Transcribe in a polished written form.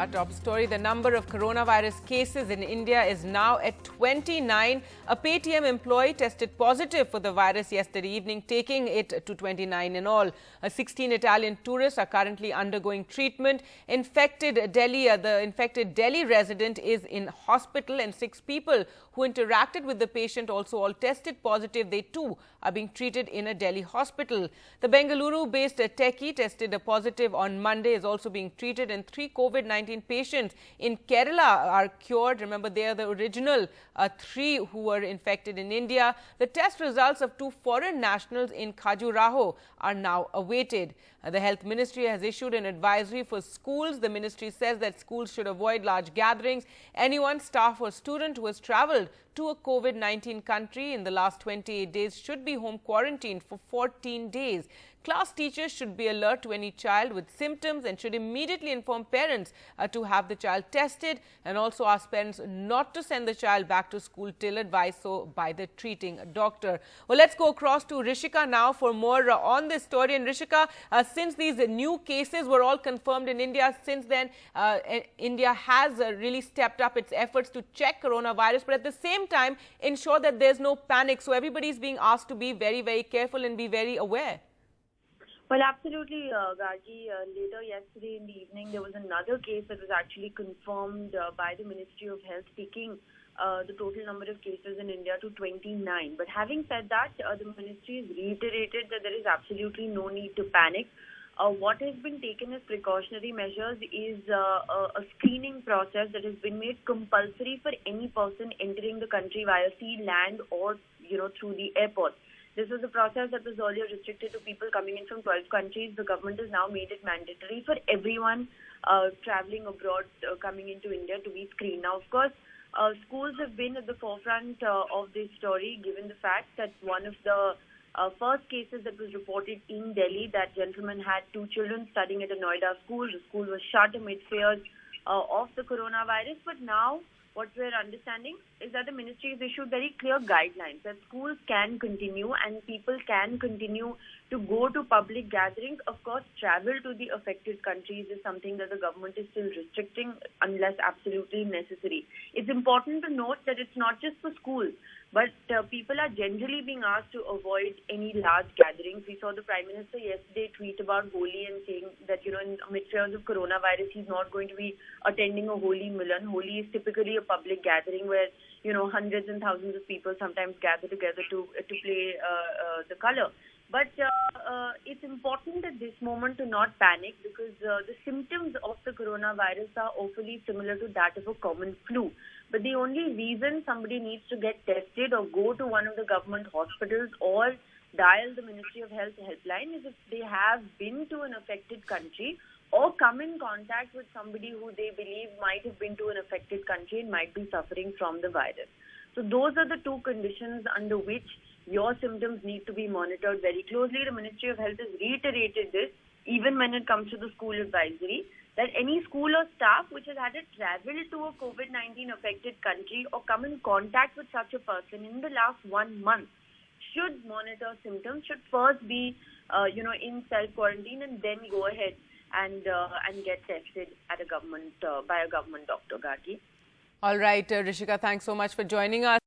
Our top story, the number of coronavirus cases in India is now at 29. A Paytm employee tested positive for the virus yesterday evening, taking it to 29 in all. 16 Italian tourists are currently undergoing treatment. The infected Delhi resident is in hospital, and 6 people who interacted with the patient also all tested positive. They too are being treated in a Delhi hospital. The Bengaluru-based techie tested positive on Monday, is also being treated, and 3 COVID-19 patients in Kerala are cured. Remember, they are the original 3 who were infected in India. The test results of 2 foreign nationals in Khajuraho are now awaited. The Health Ministry has issued an advisory for schools. The ministry says that schools should avoid large gatherings. Anyone, staff or student who has travelled to a COVID-19 country in the last 28 days should be home quarantined for 14 days. Class teachers should be alert to any child with symptoms and should immediately inform parents to have the child tested, and also ask parents not to send the child back to school till advised so by the treating doctor. Well, let's go across to Rishika now for more on this story. And Rishika, since these new cases were all confirmed in India, since then India has really stepped up its efforts to check coronavirus, but at the same time ensure that there's no panic. So everybody is being asked to be very, very careful and be very aware. Well, absolutely, Gargi. Later yesterday in the evening, there was another case that was actually confirmed by the Ministry of Health, taking the total number of cases in India to 29. But having said that, the ministry has reiterated that there is absolutely no need to panic. What has been taken as precautionary measures is a screening process that has been made compulsory for any person entering the country via sea, land, or through the airport. This was a process that was earlier restricted to people coming in from 12 countries. The government has now made it mandatory for everyone traveling abroad coming into India to be screened. Now, of course, schools have been at the forefront of this story, given the fact that one of the first cases that was reported in Delhi, that gentleman had 2 children studying at a Noida school. The school was shut amid fears of the coronavirus. But now, what we're understanding is that the ministry has issued very clear guidelines that schools can continue and people can continue to go to public gatherings. Of course, travel to the affected countries is something that the government is still restricting unless absolutely necessary. It's important to note that it's not just for schools, but people are generally being asked to avoid any large gatherings. We saw the Prime Minister yesterday tweet about Holi and saying that, in amid fears of coronavirus, he's not going to be attending a Holi Milan. Holi is typically a public gathering where, hundreds and thousands of people sometimes gather together to play the color. But it's important at this moment to not panic, because the symptoms of the coronavirus are awfully similar to that of a common flu. But the only reason somebody needs to get tested or go to one of the government hospitals or dial the Ministry of Health helpline is if they have been to an affected country or come in contact with somebody who they believe might have been to an affected country and might be suffering from the virus. So those are the 2 conditions under which your symptoms need to be monitored very closely. The Ministry of Health has reiterated this, even when it comes to the school advisory, that any school or staff which has had a travel to a COVID-19 affected country or come in contact with such a person in the last 1 month should monitor symptoms, should first be, in self-quarantine and then go ahead and get tested at a government by a government doctor, Gargi. All right, Rishika, thanks so much for joining us.